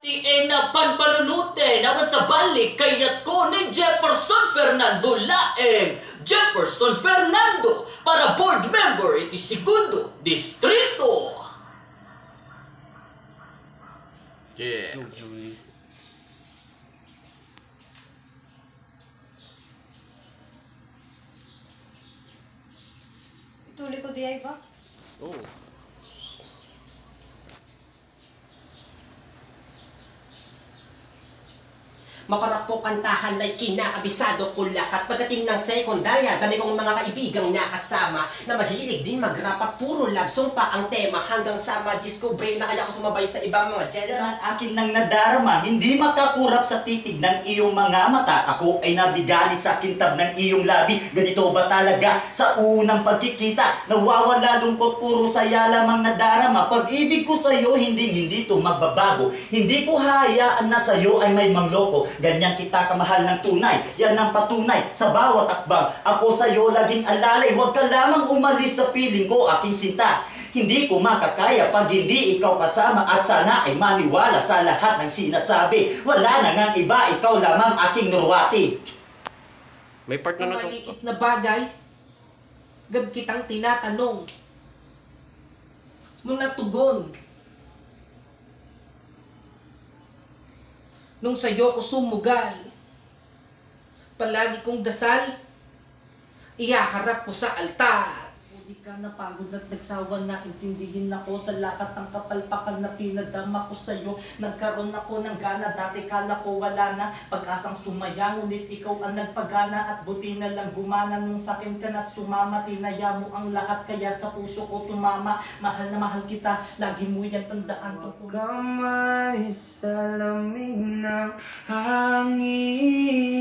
na panpanunute naman sa balik kayat ko ni Jefferson Fernando Laeng. Jefferson Fernando para board member iti segundo distrito. Yeah. Tuloy ko di ay ba? Oh. Maparap ko kantahan na'y kinaabisado ko lahat. Pagdating ng sekundarya, dami kong mga kaibigang nakasama na mahilig din mag-rap at puro love song pa ang tema. Hanggang sa ma-disco brain na kaya ko sumabay sa ibang mga general. Akin nang nadarama, hindi makakurap sa titig ng iyong mga mata. Ako ay nabigani sa kintab ng iyong labi. Ganito ba talaga sa unang pagkikita? Nawawala lungkot, puro saya lamang nadarama. Pag-ibig ko sa'yo, hindi to magbabago. Hindi ko hayaan na sa'yo ay may mangloko. Ganyan kita kamahal ng tunay, yan ang patunay sa bawat akbang. Ako sa'yo laging alalay, huwag ka lamang umalis sa piling ko, aking sinta. Hindi ko makakaya pag hindi ikaw kasama at sana ay maniwala sa lahat ng sinasabi. Wala na ngang iba, ikaw lamang aking nurwati. May part Sa na to. maliit na bagay, gab kitang tinatanong. Muna tugon. Nung sa'yo ko sumugal, palagi kong dasal, ihaharap ko sa altar. Hindi ka napagod at nagsawa na intindihin ako sa lakat ng kapalpakan na pinadama ko sa'yo. Nagkaroon ako ng gana, dati kala ko wala na pag-asang sumaya, ngunit ikaw ang nagpagana at buti na lang gumana. Nung sakin ka na sumama, tinaya mo ang lahat, kaya sa puso ko tumama. Mahal na mahal kita, lagi mo yan tandaan. Tungkol Kamay sa lamig ng hangin,